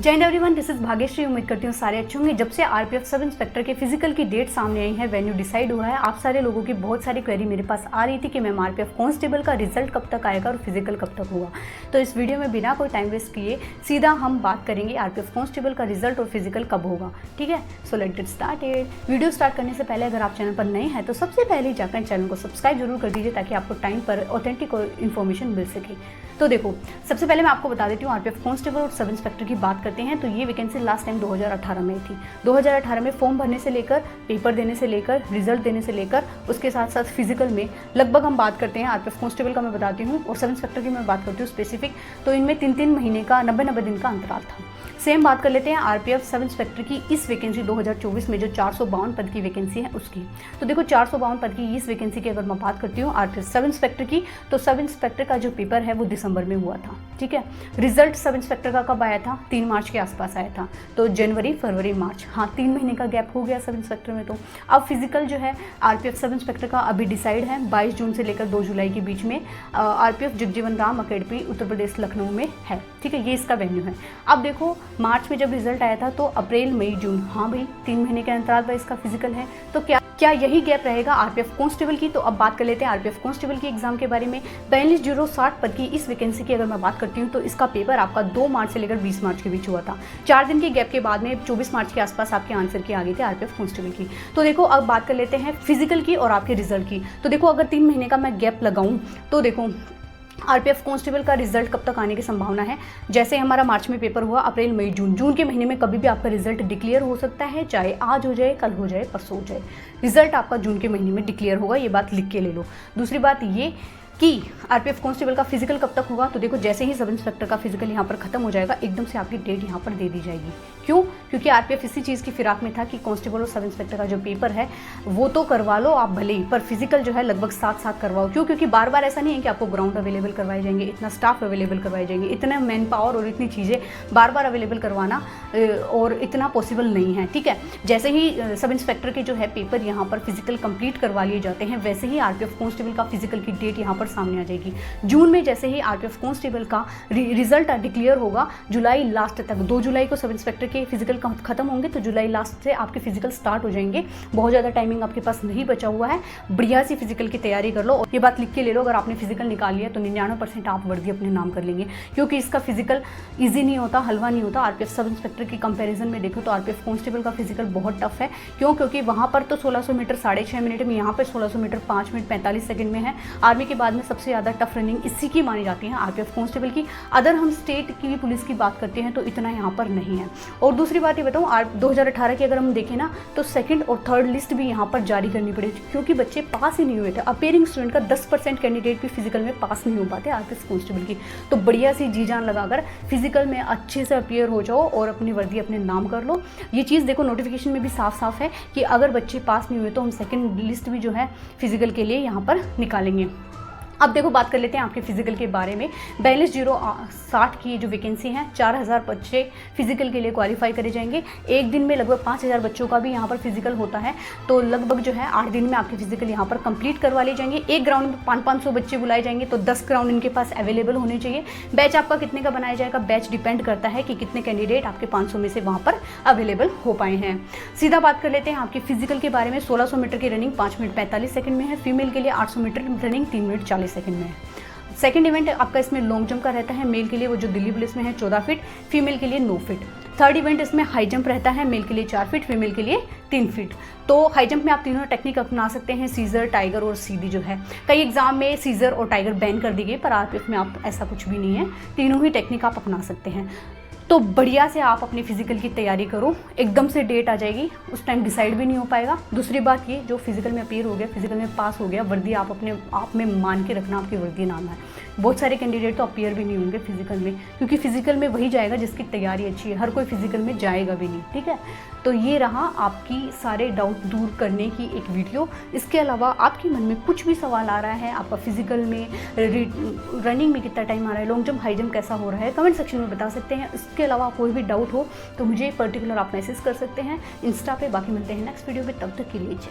जय Hind everyone, this is Bhagyashree. उम्मीद करती हूँ सारे अच्छे होंगे। जब से आरपीएफ सब इंस्पेक्टर के फिजिकल की डेट सामने आई है, वेन्यू डिसाइड हुआ है, आप सारे लोगों की बहुत सारी क्वेरी मेरे पास आ रही थी कि मैम आरपीएफ कांस्टेबल का रिजल्ट कब तक आएगा और फिजिकल कब तक होगा। तो इस वीडियो में बिना कोई टाइम वेस्ट किए सीधा हम बात करेंगे आरपीएफ कांस्टेबल का रिजल्ट और फिजिकल कब होगा। ठीक है, so let's get started. Video start करने से पहले अगर आप चैनल पर नए हैं तो सबसे पहले जाकर चैनल को सब्सक्राइब जरूर कर दीजिए ताकि आपको टाइम पर ऑथेंटिक इन्फॉर्मेशन मिल सके। तो देखो, सबसे पहले मैं आपको बता देती हूँ आरपीएफ कांस्टेबल और सब इंस्पेक्टर की बात करते हैं तो ये वैकेंसी लास्ट टाइम 2018 में थी। 2018 में फॉर्म भरने से लेकर, पेपर देने से लेकर, रिजल्ट देने से लेकर, उसके साथ साथ फिजिकल में लगभग हम बात करते हैं। आरपीएफ कांस्टेबल का मैं बताती हूँ और सब इंस्पेक्टर की मैं बात करती हूँ स्पेसिफिक, तो इनमें 3-3 महीने का 90-90 दिन का अंतराल था। सेम बात कर लेते हैं आरपीएफ सब इंस्पेक्टर की इस वैकेंसी 2024 में जो 452 पद की वैकेंसी है उसकी। तो देखो, 452 पद की इस वैकेंसी की अगर मैं बात करती हूँ आरपीएफ सब इंस्पेक्टर की, तो सब इंस्पेक्टर का जो पेपर है वो दिसंबर में हुआ था। ठीक है, रिजल्ट सब इंस्पेक्टर का कब आया था? 3 मार्च के आसपास आया था। तो जनवरी, फरवरी, मार्च, हाँ 3 महीने का गैप हो गया सब इंस्पेक्टर में। तो अब फिजिकल जो है आरपीएफ सब इंस्पेक्टर का अभी डिसाइड है 22 जून से लेकर 2 जुलाई के बीच में आरपीएफ जगजीवन राम अकेडमी उत्तर प्रदेश लखनऊ में है। ठीक है, ये इसका वेन्यू है। अब देखो, मार्च में जब रिजल्ट आया था तो अप्रैल, मई, जून, हाँ भाई 3 महीने के अंतराल पर इसका फिजिकल है। तो क्या यही गैप रहेगा आरपीएफ कांस्टेबल की? तो अब बात कर लेते हैं आरपीएफ कांस्टेबल की एग्जाम के बारे में। 42,060 पद की इस वैकेंसी की अगर मैं बात करती हूँ तो इसका पेपर आपका 2 मार्च से लेकर 20 मार्च के बीच हुआ था। 4 दिन के गैप के बाद में 24 मार्च के आसपास आपके आंसर की आ गई थी आरपीएफ कांस्टेबल की। तो देखो, अब बात कर लेते हैं फिजिकल की और आपके रिजल्ट की। तो देखो, अगर 3 महीने का मैं गैप लगाऊं तो देखो आरपीएफ कांस्टेबल का रिजल्ट कब तक आने की संभावना है? जैसे हमारा मार्च में पेपर हुआ, अप्रैल, मई, जून के महीने में कभी भी आपका रिजल्ट डिक्लेयर हो सकता है, चाहे आज हो जाए, कल हो जाए, परसों हो जाए। रिजल्ट आपका जून के महीने में डिक्लेयर होगा, ये बात लिख के ले लो। दूसरी बात ये कि आरपीएफ कांस्टेबल का फिजिकल कब तक होगा? तो देखो, जैसे ही सब इंस्पेक्टर का फिजिकल यहाँ पर खत्म हो जाएगा एकदम से आपकी डेट यहाँ पर दे दी जाएगी। क्यों? क्योंकि आरपीएफ इसी चीज़ की फिराक में था कि कांस्टेबल और सब इंस्पेक्टर का जो पेपर है वो तो करवा लो आप भले ही, पर फिजिकल जो है लगभग साथ करवाओ। क्यों? क्योंकि बार बार ऐसा नहीं है कि आपको ग्राउंड अवेलेबल करवाए जाएंगे, इतना स्टाफ अवेलेबल करवाए जाएंगे, इतना मैन पावर और इतनी चीज़ें बार बार अवेलेबल करवाना और इतना पॉसिबल नहीं है। ठीक है, जैसे ही सब इंस्पेक्टर के जो है पेपर यहाँ पर फिजिकल कंप्लीट करवा लिए जाते हैं वैसे ही आरपीएफ कांस्टेबल का फिजिकल की डेट यहाँ पर सामने आ जाएगी। जून में जैसे ही आरपीएफ कांस्टेबल का रिजल्ट डिक्लेयर होगा, जुलाई लास्ट तक, 2 जुलाई को सब इंस्पेक्टर के फिजिकल खत्म होंगे तो जुलाई लास्ट से आपके फिजिकल स्टार्ट हो जाएंगे। बहुत ज़्यादा टाइमिंग आपके पास नहीं बचा हुआ है, बढ़िया सी फिजिकल की तैयारी कर लो। और ये बात लिख के ले लो, अगर आपने फिजिकल निकाल लिया तो 99% आप वर्दी अपने नाम कर लेंगे, क्योंकि इसका फिजिकल ईजी नहीं होता, हलवा नहीं होता। आरपीएफ सब इंस्पेक्टर की कंपैरिजन में देखो तो आरपीएफ कांस्टेबल का फिजिकल बहुत टफ है। क्यों? क्योंकि वहाँ पर तो 1600 मीटर 6.5 मिनट में, यहाँ पर 1600 मीटर 5 मिनट 45 सेकंड में है। आर्मी के बाद में सबसे ज़्यादा टफ रनिंग इसी की मानी जाती है आरपीएफ कांस्टेबल की। अदर हम स्टेट की पुलिस की बात करते हैं तो इतना यहाँ पर नहीं है। और दूसरी बात ये बताऊँ, 2018 की अगर हम देखें ना तो 2nd और 3rd लिस्ट भी यहाँ पर जारी करनी पड़ी क्योंकि बच्चे पास ही नहीं हुए थे। अपेयरिंग स्टूडेंट का 10% कैंडिडेट भी फिजिकल में पास नहीं हो पाते आरपीएफ कांस्टेबल की। तो बढ़िया सी जी जान लगाकर फिजिकल में अच्छे से अपेयर हो जाओ और अपनी वर्दी अपने नाम कर लो। ये चीज़ देखो, नोटिफिकेशन में भी साफ है कि अगर बच्चे पास नहीं हुए तो हम 2nd लिस्ट भी जो है फिजिकल के लिए यहाँ पर निकालेंगे। अब देखो, बात कर लेते हैं आपके फिजिकल के बारे में। 42,060 की जो वैकेंसी है, 4,000 बच्चे फिजिकल के लिए क्वालिफाई करे जाएंगे। एक दिन में लगभग 5,000 बच्चों का भी यहाँ पर फिजिकल होता है, तो लगभग जो है 8 दिन में आपके फिजिकल यहाँ पर कंप्लीट करवा लिए जाएंगे। एक ग्राउंड में 500-500 बच्चे बुलाए जाएंगे, तो 10 ग्राउंड इनके पास अवेलेबल होने चाहिए। बैच आपका कितने का बनाया जाएगा? बैच डिपेंड करता है कि कितने कैंडिडेट आपके 500 में से वहाँ पर अवेलेबल हो पाए हैं। सीधा बात कर लेते हैं आपके फिजिकल के बारे में। 1600 मीटर की रनिंग 5 मिनट 45 सेकंड में है। फीमेल के लिए 800 मीटर रनिंग 3 मिनट 40 सेकंड में है। सेकंड इवेंट आपका इसमें लॉन्ग जंप का रहता है। मेल के लिए वो जो दिल्ली पुलिस में है 14 फीट, फीमेल के लिए 9 फीट। थर्ड इवेंट इसमें हाई जंप रहता है। मेल के लिए 4 फीट, फीमेल के लिए 3 फीट। तो हाई जंप में आप तीनों टेक्निक अपना सकते हैं, सीजर, टाइगर और सीधी जो है। कई एग्जाम में सीजर और टाइगर बैन कर दी गई, पर आरपीएफ में आप ऐसा कुछ भी नहीं है, तीनों ही टेक्निक आप अपना सकते हैं। तो बढ़िया से आप अपनी फिजिकल की तैयारी करो, एकदम से डेट आ जाएगी, उस टाइम डिसाइड भी नहीं हो पाएगा। दूसरी बात ये, जो फिजिकल में अपीयर हो गया, फिजिकल में पास हो गया, वर्दी आप अपने आप में मान के रखना, आपकी वर्दी नाम है। बहुत सारे कैंडिडेट तो अपीयर भी नहीं होंगे फिजिकल में, क्योंकि फिजिकल में वही जाएगा जिसकी तैयारी अच्छी है, हर कोई फिजिकल में जाएगा भी नहीं। ठीक है, तो ये रहा आपकी सारे डाउट दूर करने की एक वीडियो। इसके अलावा आपके मन में कुछ भी सवाल आ रहा है, आपका फिजिकल में, रनिंग में कितना टाइम आ रहा है, लॉन्ग जंप, हाई जंप कैसा हो रहा है, कमेंट सेक्शन में बता सकते हैं। इसके अलावा कोई भी डाउट हो तो मुझे पर्टिकुलर आप मैसेज कर सकते हैं इंस्टा पे। बाकी मिलते हैं नेक्स्ट वीडियो में, तब तक के लिए जय।